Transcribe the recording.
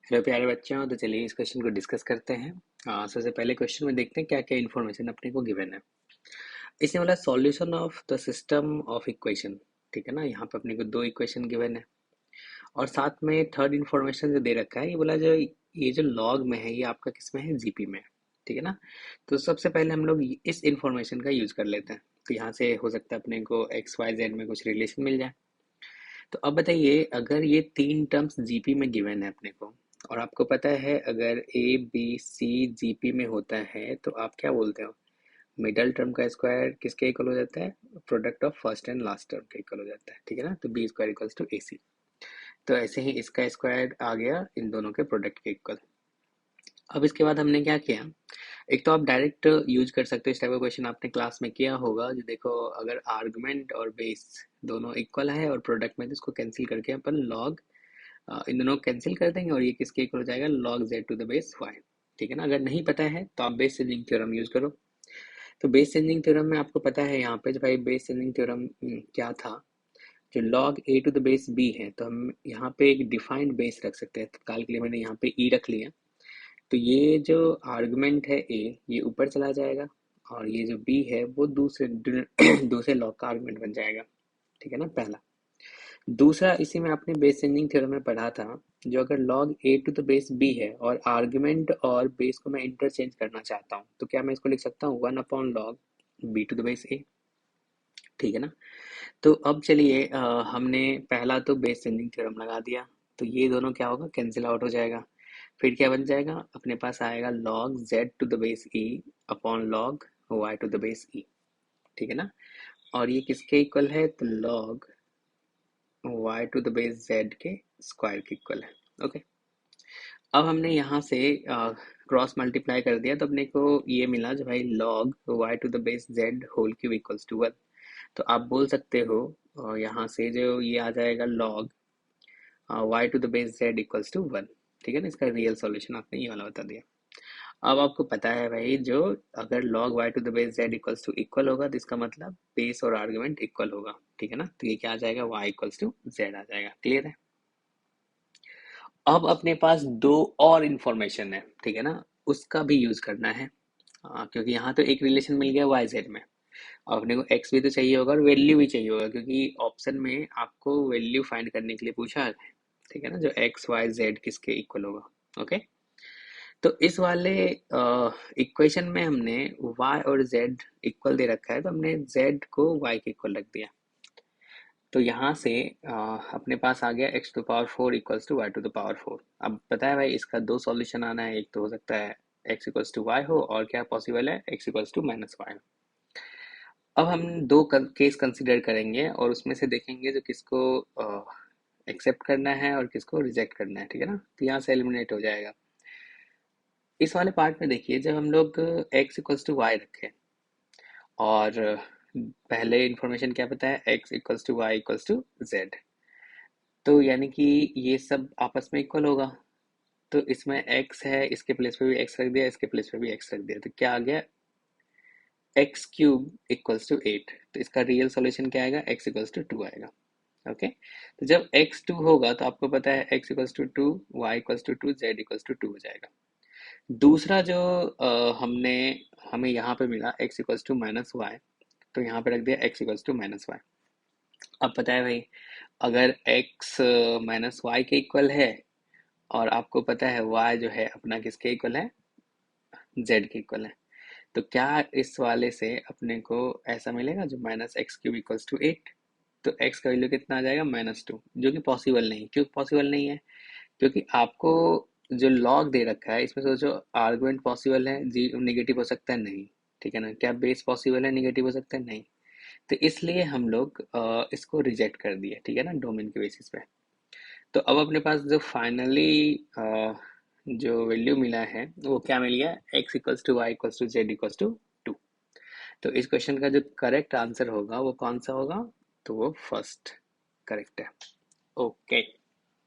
Hello प्यारे बच्चों, तो चलिए इस क्वेश्चन को डिस्कस करते हैं। सबसे पहले क्वेश्चन में देखते हैं क्या क्या इन्फॉर्मेशन अपने को गिवन है। इसने बोला solution of the system of equation. ठीक है ना, यहाँ पे अपने को दो इक्वेशन गिवन है और साथ में थर्ड इन्फॉर्मेशन जो दे रखा है, ये बोला जो ये जो लॉग में है ये आपका किस में है, जीपी में है। ठीक है ना, तो सबसे पहले हम लोग इस इन्फॉर्मेशन का यूज कर लेते हैं। तो यहाँ से हो सकता है अपने को एक्स वाई जेड में कुछ रिलेशन मिल जाए। तो अब बताइए, अगर ये तीन टर्म्स जीपी में गिवन है अपने को और आपको पता है अगर ए बी सी जीपी में होता है तो आप क्या बोलते हो, मिडल टर्म का स्क्वायर किसके इक्वल हो जाता है, product of first and last term के इक्वल हो जाता है। ठीक है ना, तो बी स्क्वायर इक्वल्स टू ए सी। तो ऐसे ही इसका स्क्वायर आ गया इन दोनों के प्रोडक्ट के इक्वल। अब इसके बाद हमने क्या किया, एक तो आप डायरेक्ट यूज कर सकते हो, इस टाइप का क्वेश्चन आपने क्लास में किया होगा जो देखो, अगर आर्गुमेंट और बेस दोनों इक्वल है और प्रोडक्ट में तो इसको कैंसिल करके अपन लॉग इन दोनों को कैंसिल कर देंगे और ये किसके इक्वल हो जाएगा, log z to the base y। ठीक है ना, अगर नहीं पता है तो आप बेस चेंजिंग थ्योरम यूज करो। तो बेस चेंजिंग थ्योरम में आपको पता है यहाँ पे जो भाई बेस चेंजिंग थ्योरम क्या था, जो log a to the base b है तो हम यहाँ पे एक डिफाइंड बेस रख सकते हैं। तत्काल के लिए मैंने यहाँ पे e रख लिया। तो ये जो आर्गुमेंट है a, ये ऊपर चला जाएगा और ये जो b है वो दूसरे दूसरे log का आर्गुमेंट बन जाएगा। ठीक है ना, पहला। दूसरा, इसी में आपने बेस चेंजिंग थ्योरम में पढ़ा था, जो अगर log a to the base b है और आर्गुमेंट और बेस को मैं इंटरचेंज करना चाहता हूँ तो क्या मैं इसको लिख सकता हूँ 1/log b to the base a। ठीक है ना, तो अब चलिए हमने पहला तो बेस चेंजिंग थ्योरम लगा दिया, तो ये दोनों क्या होगा, कैंसिल आउट हो जाएगा। फिर क्या बन जाएगा, अपने पास आएगा log z to the base e upon log y to the base e। ठीक है ना, और ये किसके इक्वल है, तो log y to the base z के स्क्वायर के इक्वल है। ओके, अब हमने यहाँ से क्रॉस मल्टीप्लाई कर दिया तो अपने को ये मिला जो भाई log y to the base z whole cube equals to 1। तो आप बोल सकते हो यहाँ से जो ये आ जाएगा log y to the base z equals to 1। ठीक है ना, इसका रियल सॉल्यूशन आपने ये वाला बता दिया। अब आपको पता है भाई, जो अगर log y to the base z equals to equal होगा तो इसका मतलब बेस और आर्गुमेंट इक्वल होगा। ठीक है ना, तो ये क्या आ जाएगा, y इक्वल्स टू z आ जाएगा। क्लियर है। अब अपने पास दो और इंफॉर्मेशन है, ठीक है ना, उसका भी यूज करना है। क्योंकि यहाँ तो एक रिलेशन मिल गया वाई जेड में और अपने को एक्स भी तो चाहिए होगा और वैल्यू भी चाहिए होगा, क्योंकि ऑप्शन में आपको वैल्यू फाइंड करने के लिए पूछा है। ठीक है ना, जो एक्स वाई जेड किसके इक्वल होगा। ओके, तो इस वाले इक्वेशन में हमने y और z इक्वल दे रखा है तो हमने z को y के इक्वल रख दिया। तो यहाँ से अपने पास आ गया x to power 4 equals to y to the power 4। अब पता है भाई इसका दो सॉल्यूशन आना है, एक तो हो सकता है x इक्वल्स टू y हो और क्या पॉसिबल है, x equals to minus y। अब हम दो केस कंसिडर करेंगे और उसमें से देखेंगे जो किसको एक्सेप्ट करना है और किसको रिजेक्ट करना है। ठीक है ना, तो यहाँ से एलिमिनेट हो जाएगा। इस वाले पार्ट में देखिए, जब हम लोग x इक्वल्स टू वाई रखें और पहले इंफॉर्मेशन क्या पता है, x equals to y equals to z, तो यानी कि ये सब आपस में इक्वल होगा। तो इसमें x है, इसके प्लेस पे भी x रख दिया, इसके प्लेस पे भी x रख दिया, तो क्या आ गया, एक्स क्यूब इक्वल्स टू 8। तो इसका रियल सॉल्यूशन क्या आएगा, x इक्वल्स टू 2 आएगा। ओके, तो जब x 2 होगा तो आपको पता है x equals to 2, y equals to 2, z equals to 2 हो जाएगा। दूसरा जो हमने हमें यहाँ पे मिला x equals to minus y, तो यहाँ पे रख दिया x equals to minus y. अब पता है भाई, अगर x माइनस वाई के इक्वल है और आपको पता है y जो है अपना किसके इक्वल है, z के इक्वल है, तो क्या इस वाले से अपने को ऐसा मिलेगा जो minus x cube equals to 8। तो x का वैल्यू कितना आ जाएगा, -2, जो कि पॉसिबल नहीं। क्यों पॉसिबल नहीं है, क्योंकि आपको जो लॉग दे रखा है इसमें सोचो, आर्गुमेंट पॉसिबल है जी, नेगेटिव हो सकता है नहीं। ठीक है ना, क्या बेस पॉसिबल है, नेगेटिव हो सकता है नहीं। तो इसलिए हम लोग इसको रिजेक्ट कर दिए। ठीक है ना, डोमेन के बेसिस पे। तो अब अपने पास जो फाइनली जो वैल्यू मिला है वो क्या मिल गया, x equals to y equals to z equals to 2। तो इस क्वेश्चन का जो करेक्ट आंसर होगा वो कौन सा होगा, तो वो फर्स्ट करेक्ट है। ओके।